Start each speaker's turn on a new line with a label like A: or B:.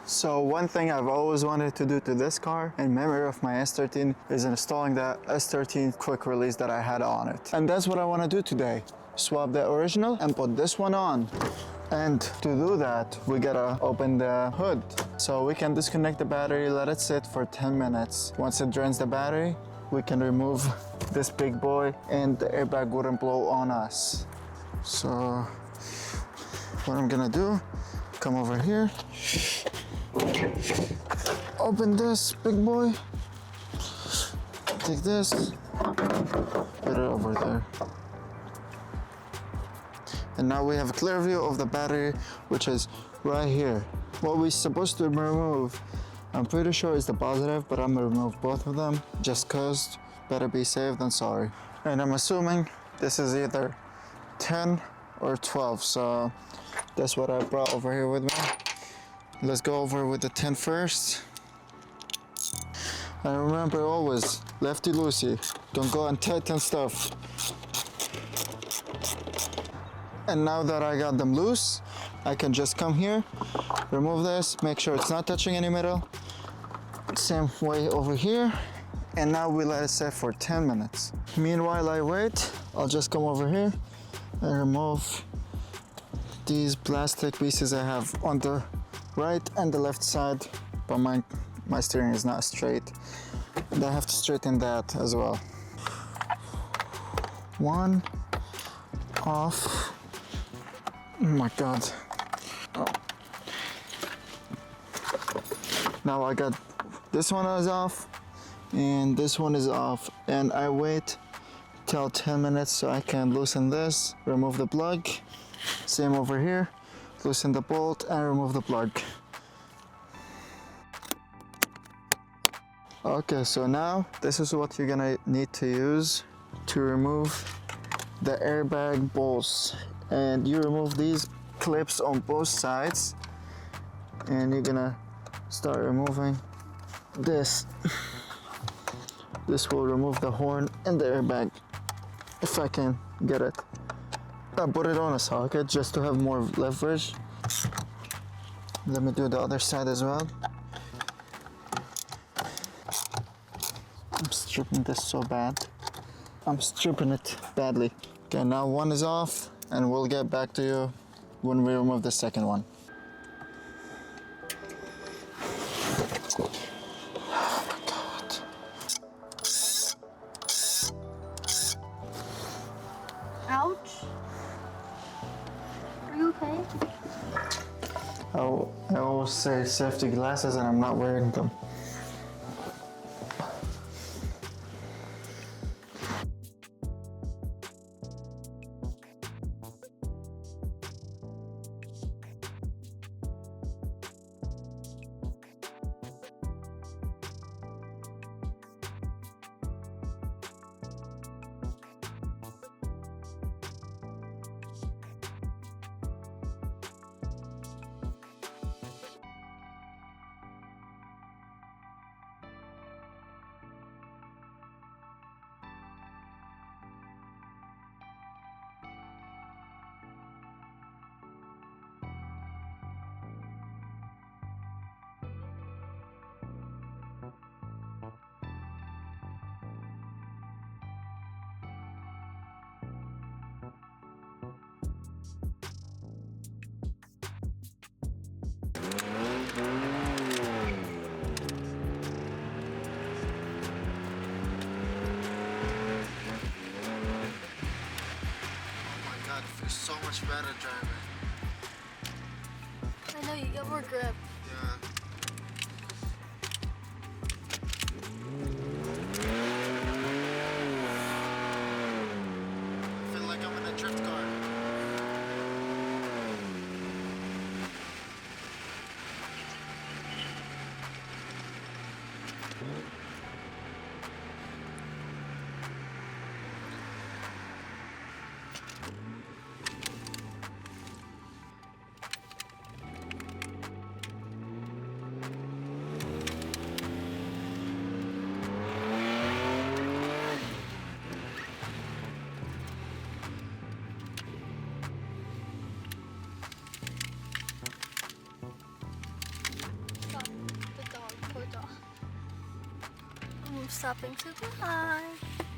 A: So one thing I've always wanted to do to this car in memory of my S13 is installing that S13 quick release that I had on it. And that's what I want to do today. Swap the original and put this one on. And to do that, we gotta open the hood. So we can disconnect the battery, let it sit for 10 minutes. Once it drains the battery, we can remove this big boy and the airbag wouldn't blow on us. So what I'm gonna do, come over here, open this big boy, take this, put it over there. And now we have a clear view of the battery, which is right here. What we're supposed to remove, I'm pretty sure is the positive, but I'm gonna remove both of them just cause better be safe than sorry. And I'm assuming this is either 10 or 12, so that's what I brought over here with me. Let's go over with the 10 first. And remember always, lefty loosey, don't go and tighten stuff. And now that I got them loose, I can just come here, remove this, make sure it's not touching any metal. Same way over here. And now we let it sit for 10 minutes. Meanwhile I wait, I'll just come over here and remove these plastic pieces I have on the right and the left side, but my steering is not straight. And I have to straighten that as well. One off. Oh my God. Oh. Now I got this one is off and this one is off, and I wait till 10 minutes so I can loosen this, remove the plug. Same over here, loosen the bolt and remove the plug. Okay, so now this is what you're gonna need to use to remove the airbag bolts. And you remove these clips on both sides and you're gonna start removing this. This will remove the horn and the airbag if I can get it. I put it on a socket just to have more leverage. Let me do the other side as well. I'm stripping this so bad. I'm stripping it badly. Okay, now one is off and we'll get back to you when we remove the second one. Oh my God.
B: Ouch. Are you okay?
A: I always say safety glasses and I'm not wearing them. Feels so much better driving.
B: I know, you get more grip.
A: Yeah. I feel like I'm in a drift car.
B: I'm stopping to the high.